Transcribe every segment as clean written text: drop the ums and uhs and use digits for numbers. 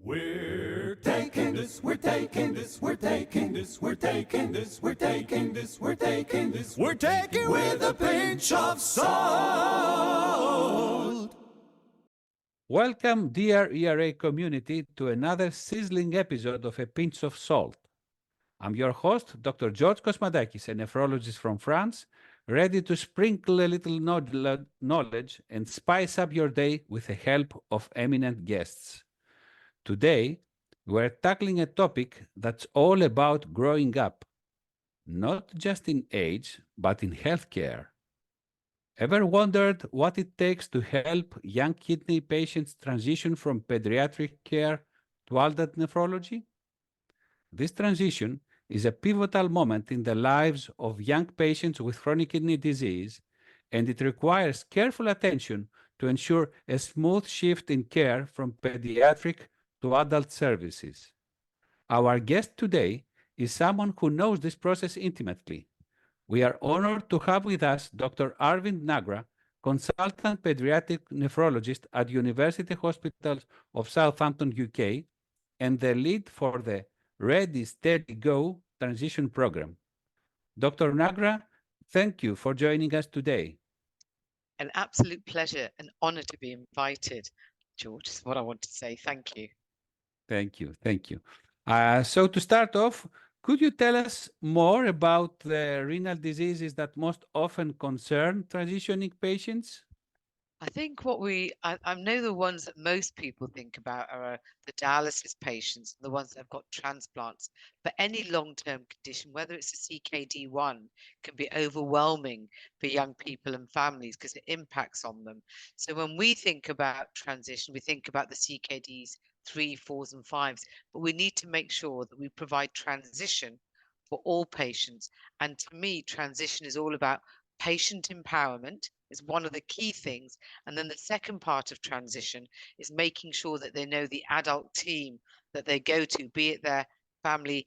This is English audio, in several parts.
We're taking this, we're taking this, we're taking this, we're taking this, we're taking this, we're taking this, we're taking with a pinch of salt. Welcome, dear ERA community, to another sizzling episode of A Pinch of Salt. I'm your host, Dr. George Kosmadakis, a nephrologist from France, ready to sprinkle a little knowledge and spice up your day with the help of eminent guests. Today, we're tackling a topic that's all about growing up, not just in age, but in healthcare. Ever wondered what it takes to help young kidney patients transition from pediatric care to adult nephrology? This transition is a pivotal moment in the lives of young patients with chronic kidney disease, and it requires careful attention to ensure a smooth shift in care from pediatric to adult services. Our guest today is someone who knows this process intimately. We are honored to have with us Dr. Arvind Nagra, consultant pediatric nephrologist at University Hospitals of Southampton, UK, and the lead for the Ready, Steady, Go transition program. Dr. Nagra, thank you for joining us today. An absolute pleasure, an honor to be invited, George, is what I want to say. Thank you. Thank you. Thank you. So to start off, could you tell us more about the renal diseases that most often concern transitioning patients? I think I know the ones that most people think about are the dialysis patients, the ones that have got transplants. But any long-term condition, whether it's a CKD1, can be overwhelming for young people and families because it impacts on them. So when we think about transition, we think about the CKDs 3, 4s, and 5s, but we need to make sure that we provide transition for all patients. And to me, transition is all about patient empowerment is one of the key things. And then the second part of transition is making sure that they know the adult team that they go to, be it their family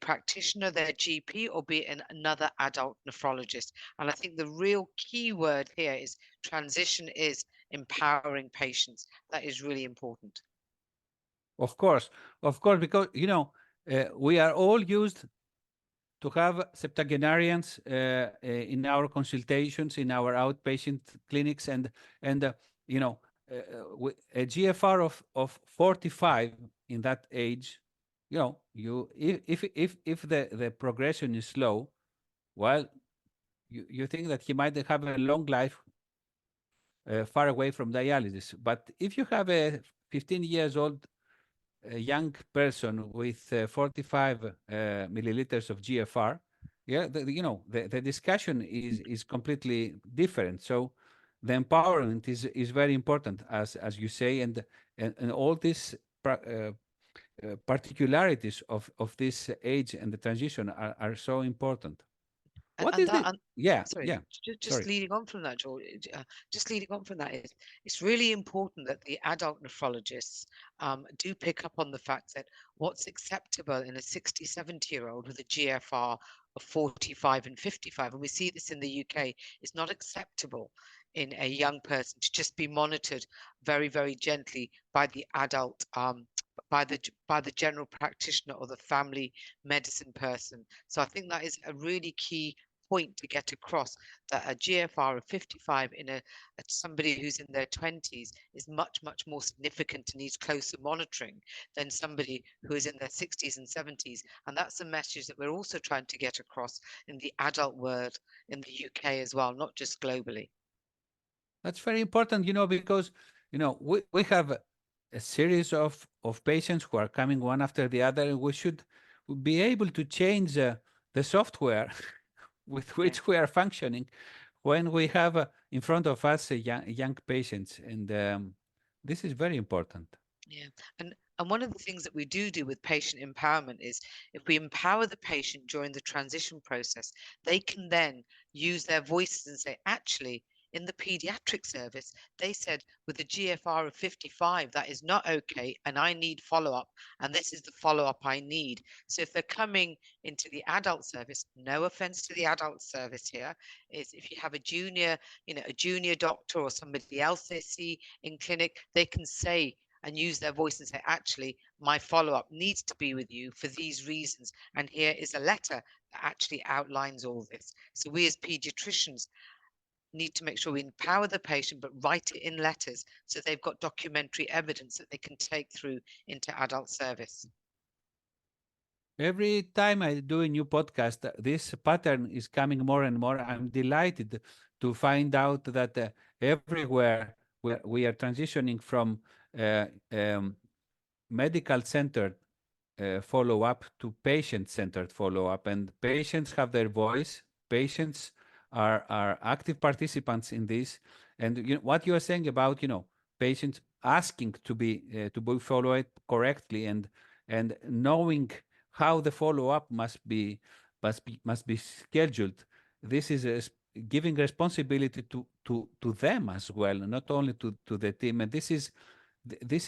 practitioner, their GP, or be it another adult nephrologist. And I think the real key word here is transition is empowering patients. That is really important. Of course, because, we are all used to have septuagenarians in our consultations, in our outpatient clinics, and a GFR of 45 in that age, if the progression is slow, well, you think that he might have a long life far away from dialysis. But if you have a 15 years old young person with 45 milliliters of GFR, the discussion is completely different. So the empowerment is very important, as you say, and all these particularities of this age and the transition are so important. What is it? Yeah, sorry, yeah. Just leading on from that, George, just leading on from that is it's really important that the adult nephrologists do pick up on the fact that what's acceptable in a 60, 70-year-old with a GFR of 45 and 55, and we see this in the UK, is not acceptable in a young person to just be monitored very, very gently by the adult by the general practitioner or the family medicine person. So I think that is a really key point to get across, that a GFR of 55 in somebody who's in their 20s is much, much more significant and needs closer monitoring than somebody who is in their 60s and 70s. And that's a message that we're also trying to get across in the adult world in the UK as well, not just globally. That's very important, because, we have a series of patients who are coming one after the other, and we should be able to change the software with which we are functioning when we have in front of us young patients. And this is very important. Yeah. And one of the things that we do with patient empowerment is if we empower the patient during the transition process, they can then use their voices and say, actually, in the pediatric service, they said with a GFR of 55, that is not okay, and I need follow-up, and this is the follow-up I need. So if they're coming into the adult service, no offense to the adult service here, is if you have a junior doctor or somebody else they see in clinic, they can say, and use their voice and say, actually, my follow-up needs to be with you for these reasons. And here is a letter that actually outlines all this. So we as pediatricians need to make sure we empower the patient, but write it in letters so they've got documentary evidence that they can take through into adult service. Every time I do a new podcast, this pattern is coming more and more. I'm delighted to find out that everywhere we are transitioning from uh, um, medical-centered follow-up to patient-centered follow-up, and patients have their voice. Patients are active participants in this, and what you are saying about patients asking to be followed correctly, and knowing how the follow-up must be scheduled. This is giving responsibility to them as well, not only to the team, and this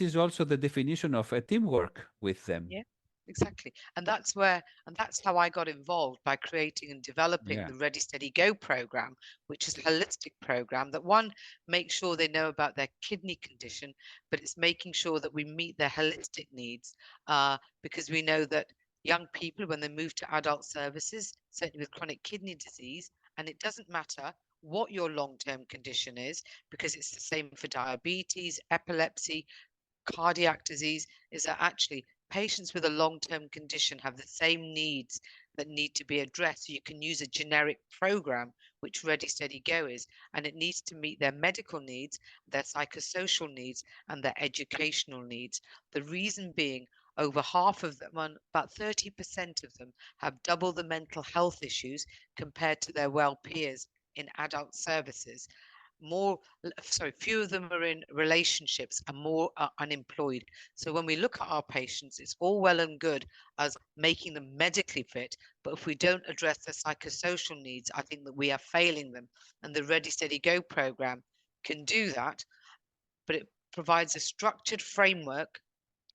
is also the definition of a teamwork with them. Yeah, exactly. And that's how I got involved, by creating and developing Yeah. the Ready Steady Go program, which is a holistic program that, one, makes sure they know about their kidney condition, but it's making sure that we meet their holistic needs, because we know that young people, when they move to adult services, certainly with chronic kidney disease, and it doesn't matter what your long-term condition is, because it's the same for diabetes, epilepsy, cardiac disease, is that actually patients with a long-term condition have the same needs that need to be addressed. So you can use a generic program, which Ready Steady Go is, and it needs to meet their medical needs, their psychosocial needs, and their educational needs. The reason being, over half of them, about 30% of them, have double the mental health issues compared to their well peers in adult services. Few of them are in relationships and more are unemployed. So when we look at our patients, it's all well and good as making them medically fit, but if we don't address their psychosocial needs, I think that we are failing them. And the Ready Steady Go program can do that, but it provides a structured framework,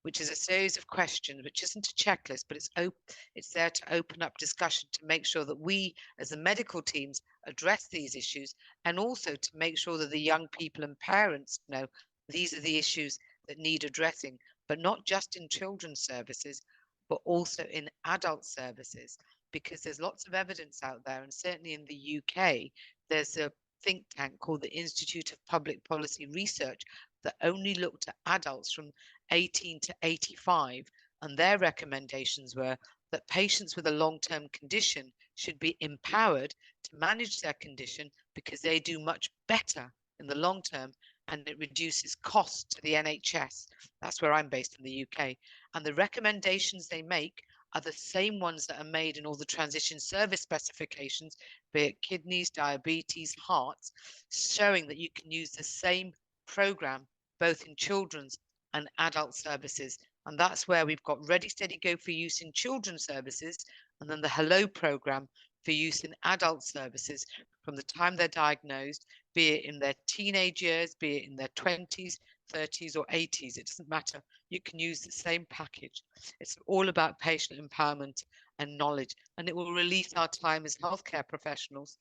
which is a series of questions, which isn't a checklist, but it's there to open up discussion, to make sure that we as the medical teams address these issues, and also to make sure that the young people and parents know these are the issues that need addressing, but not just in children's services, but also in adult services, because there's lots of evidence out there, and certainly in the UK, there's a think tank called the Institute of Public Policy Research that only looked at adults from 18 to 85, and their recommendations were that patients with a long-term condition should be empowered to manage their condition, because they do much better in the long term, and it reduces costs to the NHS. That's where I'm based in the UK. And the recommendations they make are the same ones that are made in all the transition service specifications, be it kidneys, diabetes, hearts, showing that you can use the same program both in children's and adult services. And that's where we've got Ready Steady Go for use in children's services, and then the Hello program for use in adult services from the time they're diagnosed, be it in their teenage years, be it in their 20s, 30s, or 80s. It doesn't matter. You can use the same package. It's all about patient empowerment and knowledge, and it will release our time as healthcare professionals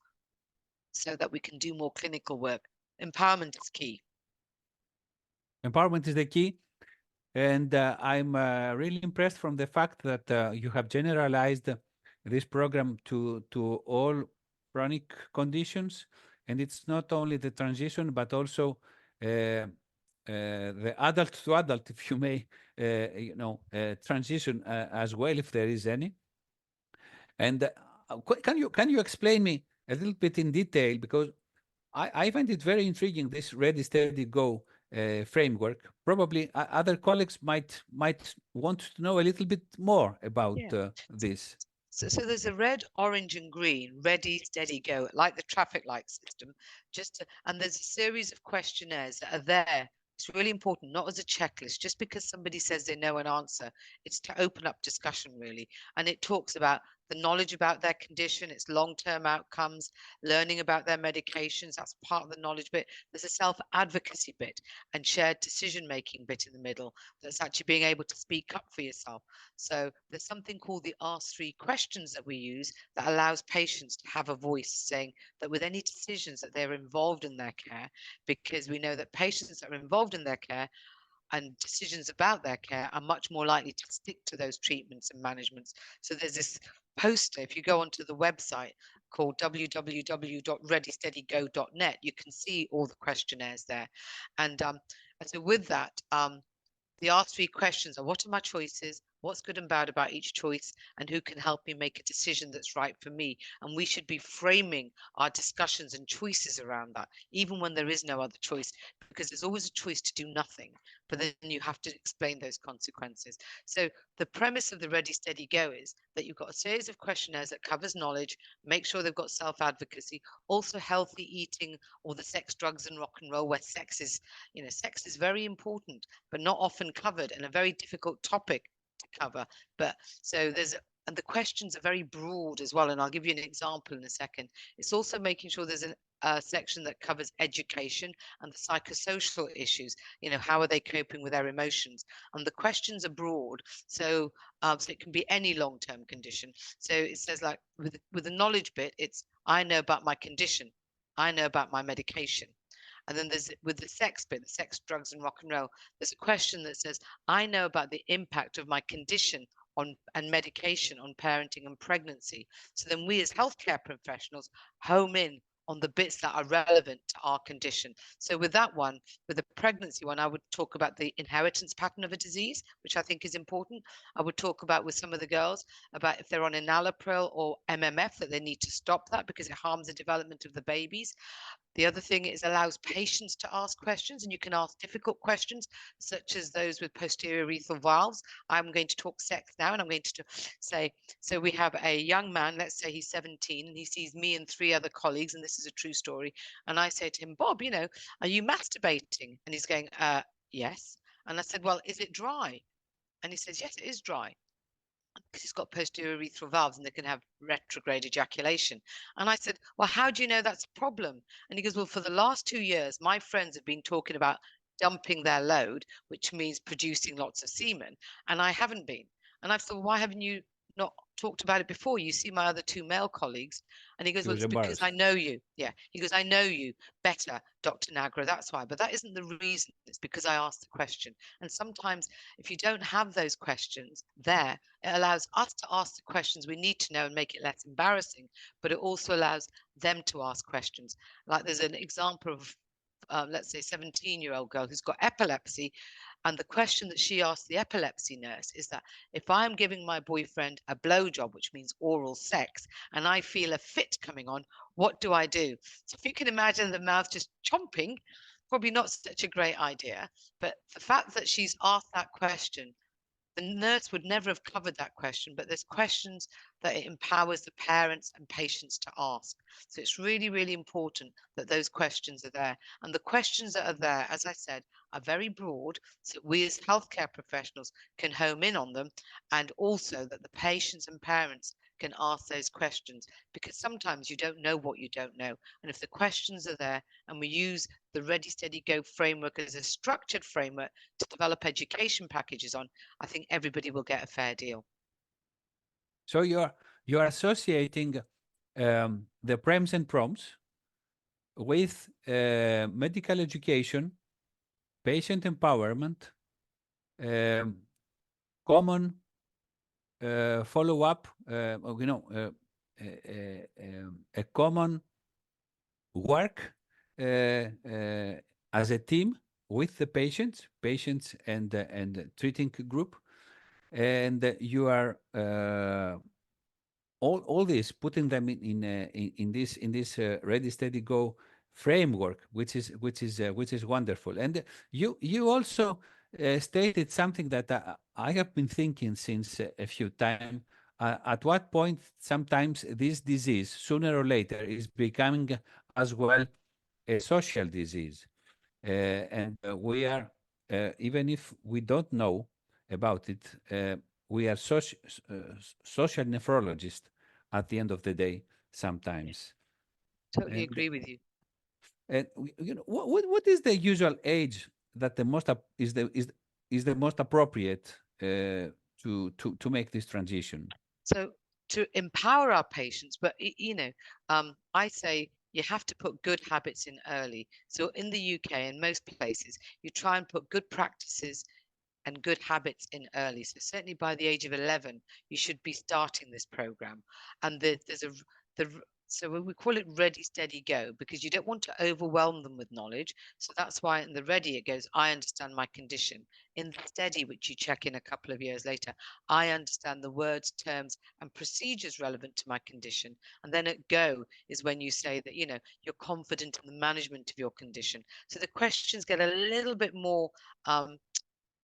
so that we can do more clinical work. Empowerment is key. Empowerment is the key. And I'm really impressed from the fact that you have generalized this program to all chronic conditions. And it's not only the transition, but also the adult to adult, if you may, transition as well, if there is any. And can you explain me a little bit in detail, because I find it very intriguing, this Ready Steady Go framework. Probably other colleagues might want to know a little bit more about this. So there's a red, orange, and green, ready, steady, go, like the traffic light system. And there's a series of questionnaires that are there. It's really important, not as a checklist, just because somebody says they know an answer. It's to open up discussion, really. And it talks about the knowledge about their condition, its long-term outcomes, learning about their medications. That's part of the knowledge bit. There's a self-advocacy bit and shared decision-making bit in the middle. That's actually being able to speak up for yourself. So there's something called the Ask 3 questions that we use that allows patients to have a voice, saying that with any decisions that they're involved in their care, because we know that patients that are involved in their care and decisions about their care are much more likely to stick to those treatments and managements. So there's this poster, if you go onto the website called www.readysteadygo.net, you can see all the questionnaires there. And so with that, the asked 3 questions are: what are my choices? What's good and bad about each choice? And who can help me make a decision that's right for me? And we should be framing our discussions and choices around that, even when there is no other choice, because there's always a choice to do nothing, but then you have to explain those consequences. So the premise of the Ready, Steady, Go is that you've got a series of questionnaires that covers knowledge, make sure they've got self-advocacy, also healthy eating, or the sex, drugs, and rock and roll, where sex is, sex is very important, but not often covered, and a very difficult topic to cover. But so and the questions are very broad as well. And I'll give you an example in a second. It's also making sure there's a section that covers education and the psychosocial issues. How are they coping with their emotions? And the questions are broad. So it can be any long-term condition. So it says, like, with the knowledge bit, it's: I know about my condition. I know about my medication. And then there's, with the sex bit, the sex, drugs, and rock and roll, there's a question that says: I know about the impact of my condition and medication on parenting and pregnancy. So then we as healthcare professionals home in on the bits that are relevant to our condition. So with that one, with the pregnancy one, I would talk about the inheritance pattern of a disease, which I think is important. I would talk about, with some of the girls, about if they're on enalapril or MMF, that they need to stop that because it harms the development of the babies. The other thing is allows patients to ask questions, and you can ask difficult questions, such as those with posterior urethral valves. I'm going to talk sex now, and I'm going to say, so we have a young man, let's say he's 17, and he sees me and 3 other colleagues, and this is a true story. And I say to him, Bob, are you masturbating? And he's going, yes. And I said, well, is it dry? And he says, yes, it is dry, because he's got posterior urethral valves and they can have retrograde ejaculation. And I said, well, how do you know that's a problem? And he goes, well, for the last 2 years, my friends have been talking about dumping their load, which means producing lots of semen, and I haven't been. And I've said, well, why haven't you not talked about it before? You see my other 2 male colleagues. And he goes, He well, was it's because I embarrassed. know you. Yeah. He goes, I know you better, Dr. Nagra. That's why. But that isn't the reason. It's because I asked the question. And sometimes if you don't have those questions there, it allows us to ask the questions we need to know and make it less embarrassing. But it also allows them to ask questions. Like, there's an example of, let's say, 17-year-old girl who's got epilepsy. And the question that she asked the epilepsy nurse is that, if I'm giving my boyfriend a blowjob, which means oral sex, and I feel a fit coming on, what do I do? So if you can imagine the mouth just chomping, probably not such a great idea. But the fact that she's asked that question, the nurse would never have covered that question, but there's questions that it empowers the parents and patients to ask. So it's really, really important that those questions are there. And the questions that are there, as I said, are very broad, so we as healthcare professionals can home in on them, and also that the patients and parents can ask those questions, because sometimes you don't know what you don't know. And if the questions are there, and we use the Ready, Steady, Go framework as a structured framework to develop education packages on, I think everybody will get a fair deal. So you're associating the prems and proms with medical education, patient empowerment, common follow-up, a common work as a team with the patients and the treating group, and you are all this, putting them in this Ready, Steady, Go framework, which is wonderful. And you also stated something that I have been thinking since a few times. At what point sometimes this disease, sooner or later, is becoming as well a social disease, and we are, even if we don't know about it, we are social nephrologists at the end of the day sometimes. Totally And agree with you. what is the usual age that the most is the most appropriate to make this transition? So to empower our patients, but I say you have to put good habits in early. So in the UK and most places, you try and put good practices and good habits in early. So certainly by the age of 11, you should be starting this program. And there's a the so we call it ready, steady, go, because you don't want to overwhelm them with knowledge. So that's why in the ready it goes, I understand my condition. In the steady, which you check in a couple of years later, I understand the words, terms, and procedures relevant to my condition. And then at go is when you say that, you're confident in the management of your condition. So the questions get a little bit more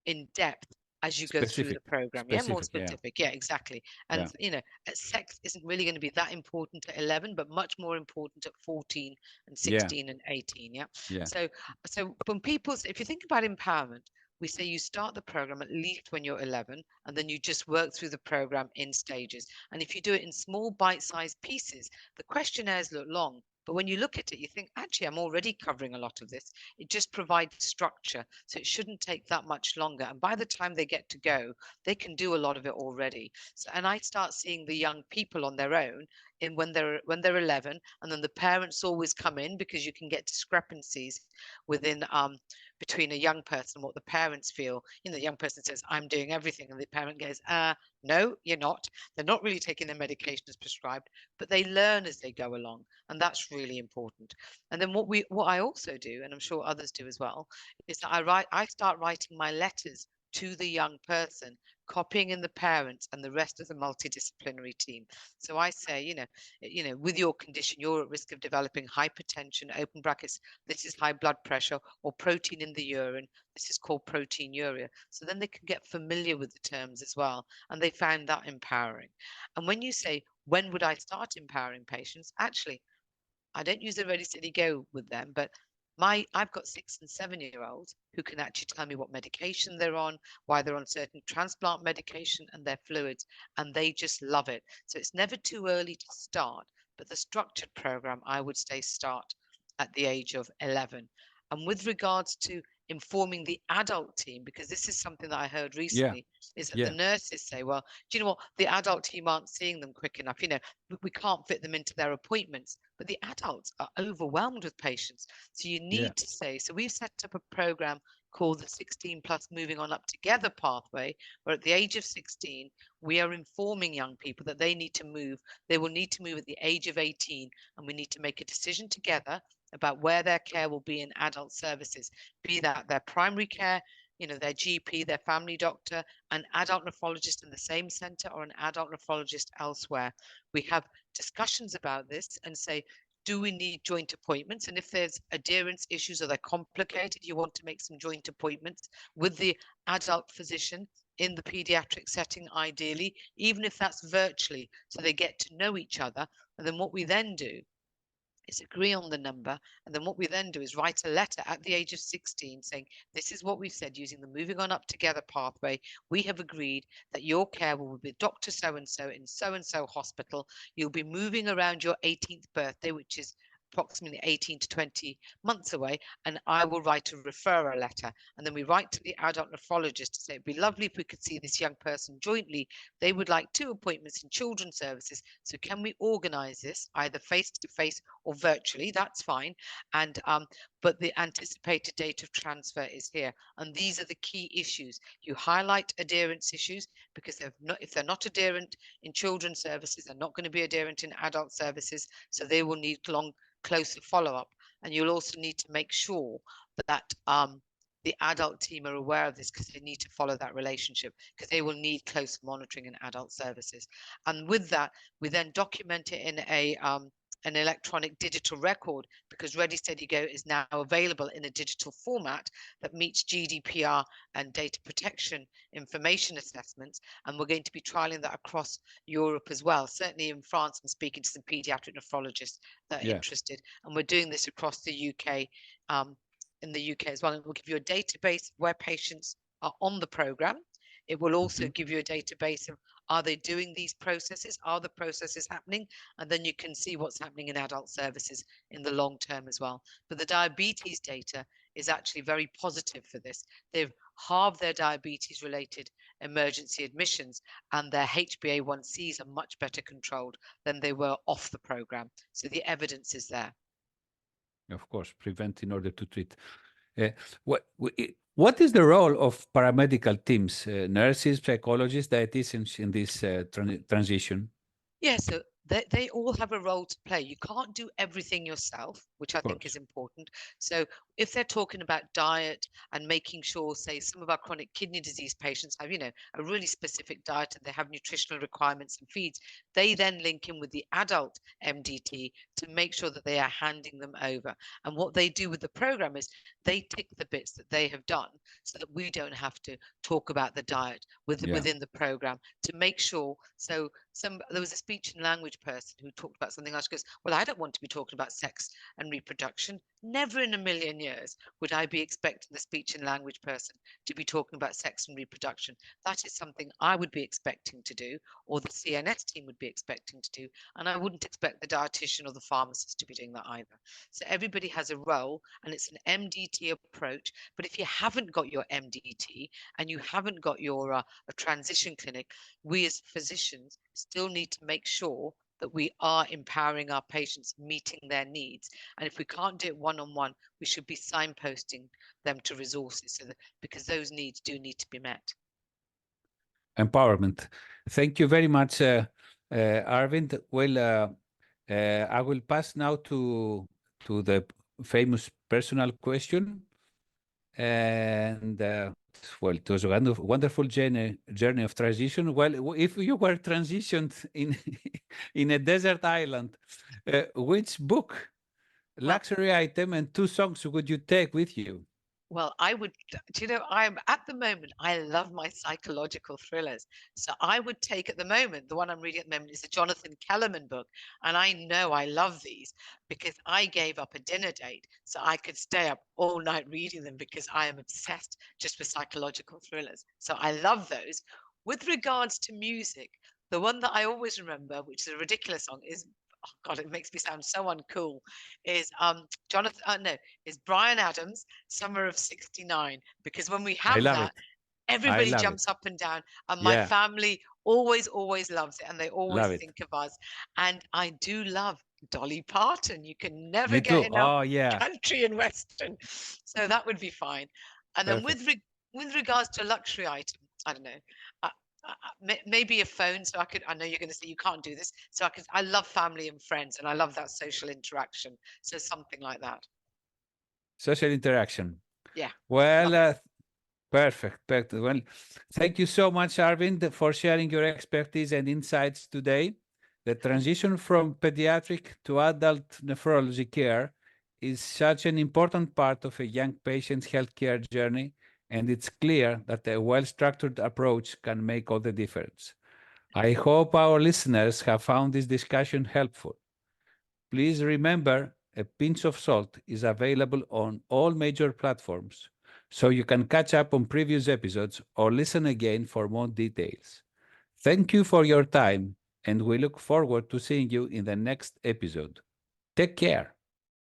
in depth as you go through the Specific. program. Yeah, more Specific. Yeah. specific. Yeah, exactly. Yeah. And sex isn't really going to be that important at 11, but much more important at 14 and Yeah. 16 and 18. Yeah. Yeah. So when people, if you think about empowerment, we say you start the program at least when you're 11, and then you just work through the program in stages. And if you do it in small bite-sized pieces, the questionnaires look long, but when you look at it, you think, actually, I'm already covering a lot of this. It just provides structure. So it shouldn't take that much longer. And by the time they get to go, they can do a lot of it already. So, and I start seeing the young people on their own when they're 11, and then the parents always come in, because you can get discrepancies within between a young person and what the parents feel. The young person says, I'm doing everything, and the parent goes, no, you're not. They're not really taking their medication as prescribed, but they learn as they go along, and that's really important. And then what I also do, and I'm sure others do as well, is that I start writing my letters to the young person, copying in the parents and the rest of the multidisciplinary team. So I say, with your condition, you're at risk of developing hypertension, open brackets, this is high blood pressure, or protein in the urine, this is called proteinuria. So then they can get familiar with the terms as well, and they found that empowering. And when you say, when would I start empowering patients? Actually, I don't use the ready, steady, go with them, but I've got 6 and 7-year-olds who can actually tell me what medication they're on, why they're on certain transplant medication and their fluids, and they just love it. So it's never too early to start, but the structured program, I would say, start at the age of 11. And with regards to informing the adult team, because this is something that I heard recently, is that the nurses say, well, do you know what? The adult team aren't seeing them quick enough. We can't fit them into their appointments, but the adults are overwhelmed with patients. So you need to say, so we've set up a program called the 16 plus moving on up together pathway, where at the age of 16, we are informing young people that they need to move. They will need to move at the age of 18, and we need to make a decision together about where their care will be in adult services, be that their primary care, their GP, their family doctor, an adult nephrologist in the same center, or an adult nephrologist elsewhere. We have discussions about this and say, do we need joint appointments? And if there's adherence issues or they're complicated, you want to make some joint appointments with the adult physician in the pediatric setting, ideally, even if that's virtually, so they get to know each other. And then what we then do is agree on the number, and then what we then do is write a letter at the age of 16 saying, this is what we've said using the moving on up together pathway. We have agreed that your care will be Dr. So-and-so in so-and-so hospital. You'll be moving around your 18th birthday, which is approximately 18 to 20 months away, and I will write a referral letter. And then we write to the adult nephrologist to say, it'd be lovely if we could see this young person jointly. They would like 2 appointments in children's services. So can we organize this either face to face or virtually? That's fine. And but the anticipated date of transfer is here. And these are the key issues. You highlight adherence issues, because if they're not adherent in children's services, they're not going to be adherent in adult services. So they will need closer follow-up. And you'll also need to make sure that the adult team are aware of this, because they need to follow that relationship, because they will need close monitoring in adult services. And with that, we then document it in an electronic digital record, because Ready Steady Go is now available in a digital format that meets GDPR and data protection information assessments. And we're going to be trialing that across Europe as well. Certainly in France, I'm speaking to some pediatric nephrologists that are interested, and we're doing this across the UK, in the UK as well. And it will give you a database where patients are on the program. It will also give you a database of, are they doing these processes? Are the processes happening? And then you can see what's happening in adult services in the long term as well. But the diabetes data is actually very positive for this. They've halved their diabetes related emergency admissions, and their HbA1Cs are much better controlled than they were off the program. So the evidence is there. Of course, prevent in order to treat. What is the role of paramedical teams, nurses, psychologists, dietitians in this transition? Yeah, so they all have a role to play. You can't do everything yourself, which I Of think is course. important. So if they're talking about diet and making sure, say, some of our chronic kidney disease patients have, a really specific diet and they have nutritional requirements and feeds, they then link in with the adult MDT to make sure that they are handing them over. And what they do with the program is they tick the bits that they have done so that we don't have to talk about the diet within the program to make sure. So there was a speech and language person who talked about something else. She goes, well, I don't want to be talking about sex and reproduction. Never in a million years would I be expecting the speech and language person to be talking about sex and reproduction. That is something I would be expecting to do, or the CNS team would be expecting to do, and I wouldn't expect the dietitian or the pharmacist to be doing that either. So everybody has a role, and it's an MDT approach. But if you haven't got your MDT and you haven't got your a transition clinic, we as physicians still need to make sure that we are empowering our patients, meeting their needs. And if we can't do it one-on-one, we should be signposting them to resources because those needs do need to be met. Empowerment. Thank you very much, Arvind. Well, I will pass now to the famous personal question. And well, it was a wonderful journey of transition. Well, if you were transitioned in in a desert island, which book, luxury item, and 2 songs would you take with you? Well, I would, I'm at the moment, I love my psychological thrillers. So I would take at the moment, the one I'm reading at the moment is a Jonathan Kellerman book. And I know I love these because I gave up a dinner date so I could stay up all night reading them because I am obsessed just with psychological thrillers. So I love those. With regards to music, the one that I always remember, which is a ridiculous song, is, oh God, it makes me sound so uncool, is is Brian Adams, Summer of '69. Because when we I have love that, it. I everybody love it. jumps up and down, and my Yeah, family always loves it, and they always love it. think of us. And I do love Dolly Parton. You can never Me get too. enough Oh, yeah. country and western, so that would be fine. And then Perfect. with regards to luxury items, I don't know. Maybe a phone, so I know you're going to say you can't do this, so I love family and friends, and I love that social interaction, so something like that. Social interaction. Yeah. Well, perfect. Perfect. Well, thank you so much, Arvind, for sharing your expertise and insights today. The transition from pediatric to adult nephrology care is such an important part of a young patient's healthcare journey, and it's clear that a well-structured approach can make all the difference. I hope our listeners have found this discussion helpful. Please remember, A Pinch of Salt is available on all major platforms, so you can catch up on previous episodes or listen again for more details. Thank you for your time, and we look forward to seeing you in the next episode. Take care.